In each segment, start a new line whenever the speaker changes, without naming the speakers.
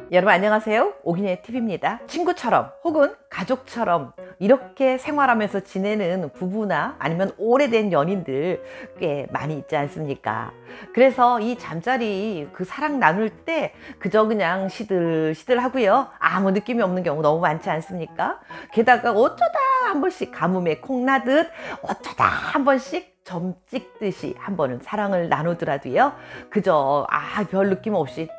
여러분 안녕하세요. 오기네 TV입니다. 친구처럼 혹은 가족처럼 이렇게 생활하면서 지내는 부부나 아니면 오래된 연인들 꽤 많이 있지 않습니까? 그래서 이 잠자리 그 사랑 나눌 때 그저 그냥 시들시들 하고요. 아무 느낌이 없는 경우 너무 많지 않습니까? 게다가 어쩌다 한 번씩 가뭄에 콩나듯 어쩌다 한 번씩 점 찍듯이 한 번은 사랑을 나누더라도요, 그저 별 느낌 없이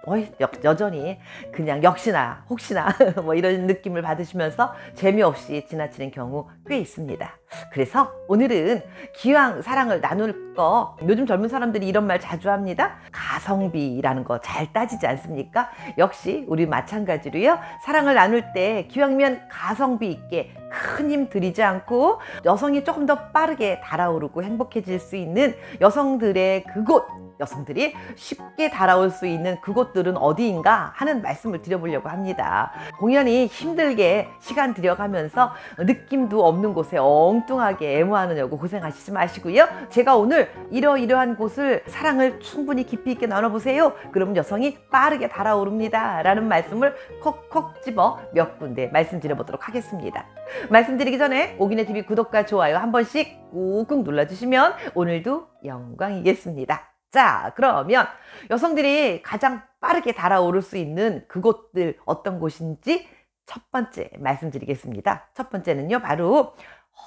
여전히 그냥 역시나 혹시나 뭐 이런 느낌을 받으시면서 재미없이 지나치는 경우 꽤 있습니다. 그래서 오늘은 기왕 사랑을 나눌 거, 요즘 젊은 사람들이 이런 말 자주 합니다. 가성비라는 거 잘 따지지 않습니까? 역시 우리 마찬가지로요, 사랑을 나눌 때 기왕이면 가성비 있게 큰 힘 들이지 않고 여성이 조금 더 빠르게 달아오르고 행복해질 수 있는 여성들의 그곳, 여성들이 쉽게 달아올 수 있는 그곳들은 어디인가 하는 말씀을 드려보려고 합니다. 공연히 힘들게 시간 들여가면서 느낌도 없는 곳에 엉뚱하게 애무하느냐고 고생하시지 마시고요. 제가 오늘 이러이러한 곳을 사랑을 충분히 깊이 있게 나눠보세요. 그러면 여성이 빠르게 달아오릅니다 라는 말씀을 콕콕 집어 몇 군데 말씀드려보도록 하겠습니다. 말씀드리기 전에 오기네 TV 구독과 좋아요 한 번씩 꾹꾹 눌러주시면 오늘도 영광이겠습니다. 자, 그러면 여성들이 가장 빠르게 달아오를 수 있는 그곳들 어떤 곳인지 첫 번째 말씀드리겠습니다. 첫 번째는요, 바로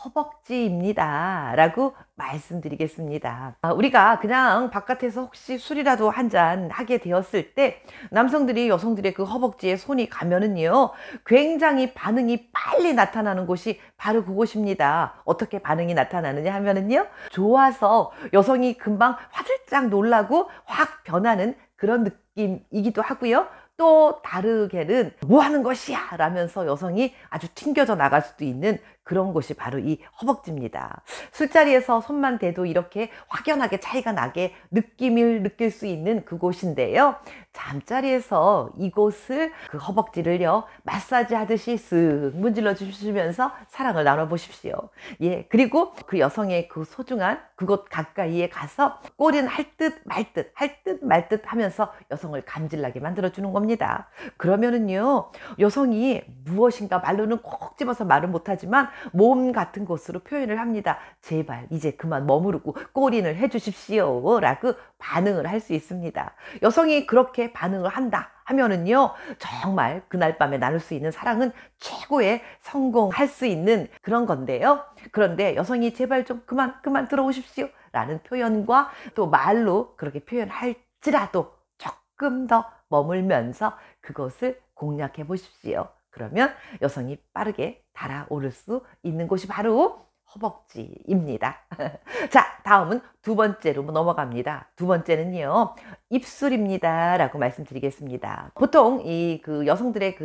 허벅지입니다 라고 말씀드리겠습니다. 우리가 그냥 바깥에서 혹시 술이라도 한잔 하게 되었을 때 남성들이 여성들의 그 허벅지에 손이 가면은요, 굉장히 반응이 빨리 나타나는 곳이 바로 그곳입니다. 어떻게 반응이 나타나느냐 하면은요, 좋아서 여성이 금방 화들짝 놀라고 확 변하는 그런 느낌이기도 하고요. 또 다르게는 뭐 하는 것이야 라면서 여성이 아주 튕겨져 나갈 수도 있는 그런 곳이 바로 이 허벅지입니다. 술자리에서 손만 대도 이렇게 확연하게 차이가 나게 느낌을 느낄 수 있는 그곳인데요, 잠자리에서 이곳을, 그 허벅지를요, 마사지 하듯이 쓱 문질러 주시면서 사랑을 나눠 보십시오. 예, 그리고 그 여성의 그 소중한 그곳 가까이에 가서 꼬리는 할 듯 말 듯 할 듯 말 듯 하면서 여성을 감질나게 만들어 주는 겁니다. 그러면은요, 여성이 무엇인가 말로는 콕 집어서 말은 못하지만 몸 같은 곳으로 표현을 합니다. 제발 이제 그만 머무르고 꼬리를 해주십시오 라고 반응을 할 수 있습니다. 여성이 그렇게 반응을 한다 하면은요, 정말 그날 밤에 나눌 수 있는 사랑은 최고의 성공할 수 있는 그런 건데요. 그런데 여성이 제발 좀 그만 들어오십시오 라는 표현과 또 말로 그렇게 표현할지라도 조금 더 머물면서 그것을 공략해 보십시오. 그러면 여성이 빠르게 달아오를 수 있는 곳이 바로 허벅지입니다. 자, 다음은 두 번째로 넘어갑니다. 두 번째는요, 입술입니다 라고 말씀드리겠습니다. 보통 그 여성들의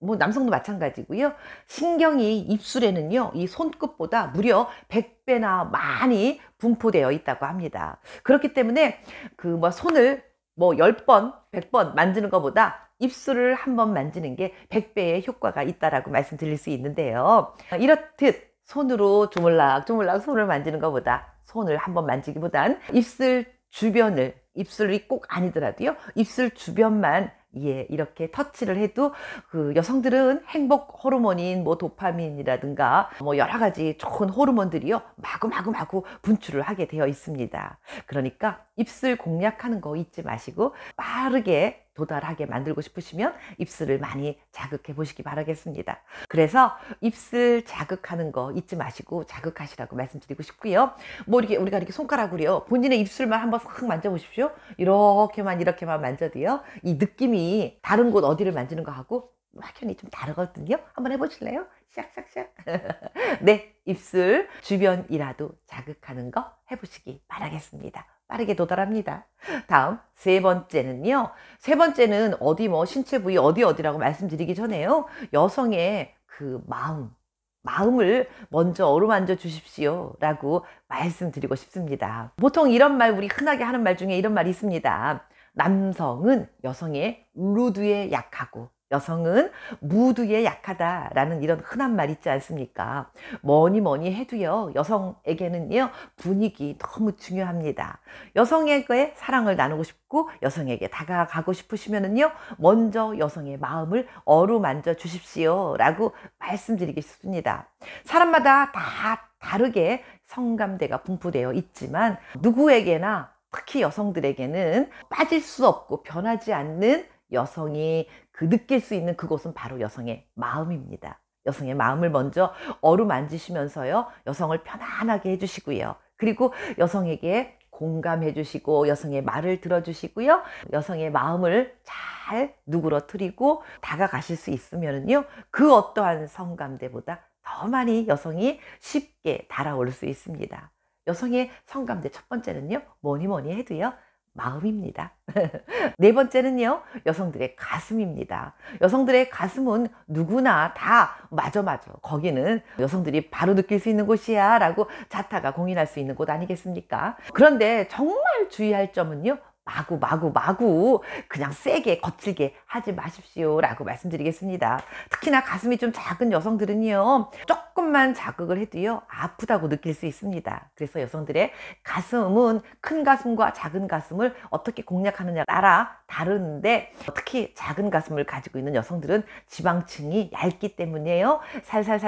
뭐 남성도 마찬가지고요, 신경이 입술에는요, 이 손끝보다 무려 100배나 많이 분포되어 있다고 합니다. 그렇기 때문에 뭐 손을 뭐 10번, 100번 만지는 것보다 입술을 한 번 만지는 게 100배의 효과가 있다라고 말씀드릴 수 있는데요. 이렇듯 손으로 조물락조물락 손을 만지는 것보다, 손을 한 번 만지기보단 입술 주변을, 입술이 꼭 아니더라도요, 입술 주변만 이렇게 터치를 해도 그 여성들은 행복 호르몬인 뭐 도파민이라든가 뭐 여러 가지 좋은 호르몬들이요, 마구마구 분출을 하게 되어 있습니다. 그러니까 입술 공략하는 거 잊지 마시고 빠르게 도달하게 만들고 싶으시면 입술을 많이 자극해 보시기 바라겠습니다. 그래서 입술 자극하는 거 잊지 마시고 자극하시라고 말씀드리고 싶고요. 뭐 우리가 이렇게 손가락으로요, 본인의 입술만 한번 싹 만져보십시오. 이렇게만 만져도요, 이 느낌이 다른 곳 어디를 만지는 거하고 확연히 좀 다르거든요. 한번 해보실래요? 샥샥샥. 네, 입술 주변이라도 자극하는 거 해보시기 바라겠습니다. 빠르게 도달합니다. 다음 세 번째는요, 세 번째는 어디 뭐 신체 부위 어디라고 말씀드리기 전에요, 여성의 그 마음을 먼저 어루만져 주십시오 라고 말씀드리고 싶습니다. 보통 이런 말, 우리 흔하게 하는 말 중에 이런 말이 있습니다. 남성은 여성의 루드에 약하고 여성은 무드에 약하다라는 이런 흔한 말 있지 않습니까? 뭐니 뭐니 해도요, 여성에게는요, 분위기 너무 중요합니다. 여성에게 사랑을 나누고 싶고 여성에게 다가가고 싶으시면은요, 먼저 여성의 마음을 어루만져 주십시오 라고 말씀드리겠습니다. 사람마다 다 다르게 성감대가 분포되어 있지만 누구에게나, 특히 여성들에게는 빠질 수 없고 변하지 않는 여성이 느낄 수 있는 그곳은 바로 여성의 마음입니다. 여성의 마음을 먼저 어루만지시면서요, 여성을 편안하게 해주시고요. 그리고 여성에게 공감해 주시고 여성의 말을 들어주시고요. 여성의 마음을 잘 누그러뜨리고 다가가실 수 있으면요, 그 어떠한 성감대보다 더 많이 여성이 쉽게 달아올 수 있습니다. 여성의 성감대 첫 번째는요, 뭐니 뭐니 해도요, 마음입니다. 네 번째는요, 여성들의 가슴입니다. 여성들의 가슴은 누구나 다 맞아 거기는 여성들이 바로 느낄 수 있는 곳이야 라고 자타가 공인할 수 있는 곳 아니겠습니까? 그런데 정말 주의할 점은요, 마구 그냥 세게 거칠게 하지 마십시오 라고 말씀드리겠습니다. 특히나 가슴이 좀 작은 여성들은요, 조금만 자극을 해도요, 아프다고 느낄 수 있습니다. 그래서 여성들의 가슴은 큰 가슴과 작은 가슴을 어떻게 공략하느냐 따라 다른데, 특히 작은 가슴을 가지고 있는 여성들은 지방층이 얇기 때문에요, 살살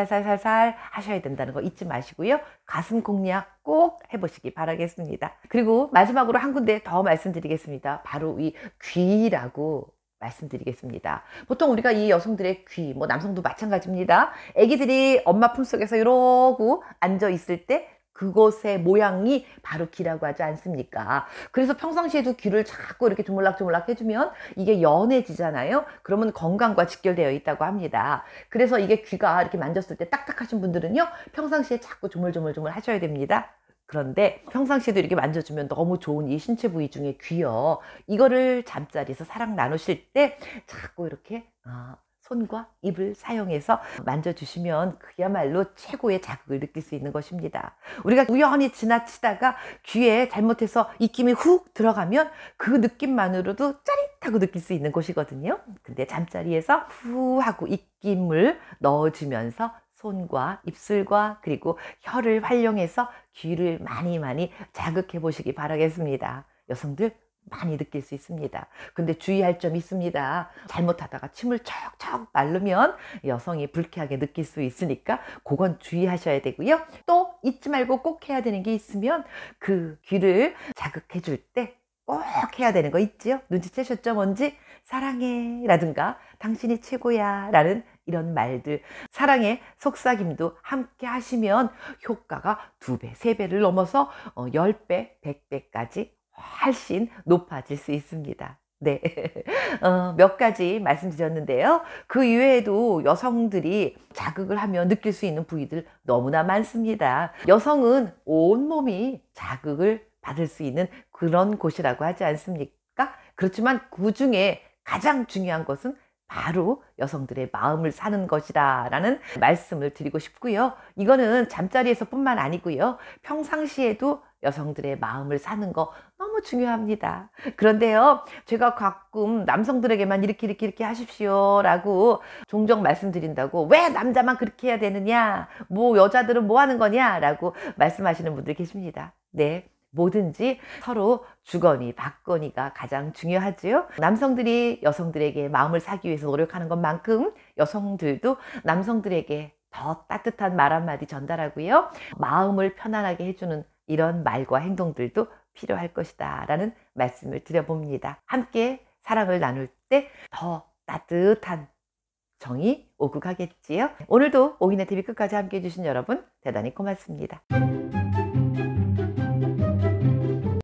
하셔야 된다는 거 잊지 마시고요, 가슴 공략 꼭 해보시기 바라겠습니다. 그리고 마지막으로 한 군데 더 말씀드리겠습니다. 바로 이 귀라고 말씀드리겠습니다. 보통 우리가 이 여성들의 귀, 뭐 남성도 마찬가지입니다. 아기들이 엄마 품속에서 이러고 앉아 있을 때 그곳의 모양이 바로 귀라고 하지 않습니까? 그래서 평상시에도 귀를 자꾸 이렇게 조물락조물락 해주면 이게 연해지잖아요. 그러면 건강과 직결되어 있다고 합니다. 그래서 이게 귀가 이렇게 만졌을 때 딱딱하신 분들은요, 평상시에 자꾸 조물조물 하셔야 됩니다. 그런데 평상시에도 이렇게 만져주면 너무 좋은 이 신체 부위 중에 귀요, 이거를 잠자리에서 사랑 나누실 때 자꾸 이렇게 손과 입을 사용해서 만져주시면 그야말로 최고의 자극을 느낄 수 있는 것입니다. 우리가 우연히 지나치다가 귀에 잘못해서 입김이 훅 들어가면 그 느낌만으로도 짜릿하고 느낄 수 있는 곳이거든요. 근데 잠자리에서 후 하고 입김을 넣어주면서 손과 입술과 그리고 혀를 활용해서 귀를 많이 자극해 보시기 바라겠습니다. 여성들 많이 느낄 수 있습니다. 근데 주의할 점이 있습니다. 잘못하다가 침을 척척 마르면 여성이 불쾌하게 느낄 수 있으니까 그건 주의하셔야 되고요. 또 잊지 말고 꼭 해야 되는 게 있으면, 그 귀를 자극해 줄 때 꼭 해야 되는 거 있지요? 눈치채셨죠? 뭔지? 사랑해 라든가 당신이 최고야 라는 이런 말들, 사랑의 속삭임도 함께 하시면 효과가 2배, 3배를 넘어서 10배, 100배까지 훨씬 높아질 수 있습니다. 네. 몇 가지 말씀드렸는데요. 그 이외에도 여성들이 자극을 하면 느낄 수 있는 부위들 너무나 많습니다. 여성은 온몸이 자극을 받을 수 있는 그런 곳이라고 하지 않습니까? 그렇지만 그 중에 가장 중요한 것은 바로 여성들의 마음을 사는 것이다 라는 말씀을 드리고 싶고요. 이거는 잠자리에서 뿐만 아니고요, 평상시에도 여성들의 마음을 사는 거 너무 중요합니다. 그런데요, 제가 가끔 남성들에게만 이렇게 하십시오 라고 종종 말씀드린다고, 왜 남자만 그렇게 해야 되느냐, 뭐 여자들은 뭐 하는 거냐 라고 말씀하시는 분들 계십니다. 네, 뭐든지 서로 주거니 받거니가 가장 중요하지요. 남성들이 여성들에게 마음을 사기 위해서 노력하는 것만큼 여성들도 남성들에게 더 따뜻한 말 한마디 전달하고요, 마음을 편안하게 해주는 이런 말과 행동들도 필요할 것이다 라는 말씀을 드려봅니다. 함께 사랑을 나눌 때 더 따뜻한 정이 오고 가겠지요. 오늘도 오이네TV 끝까지 함께 해주신 여러분 대단히 고맙습니다.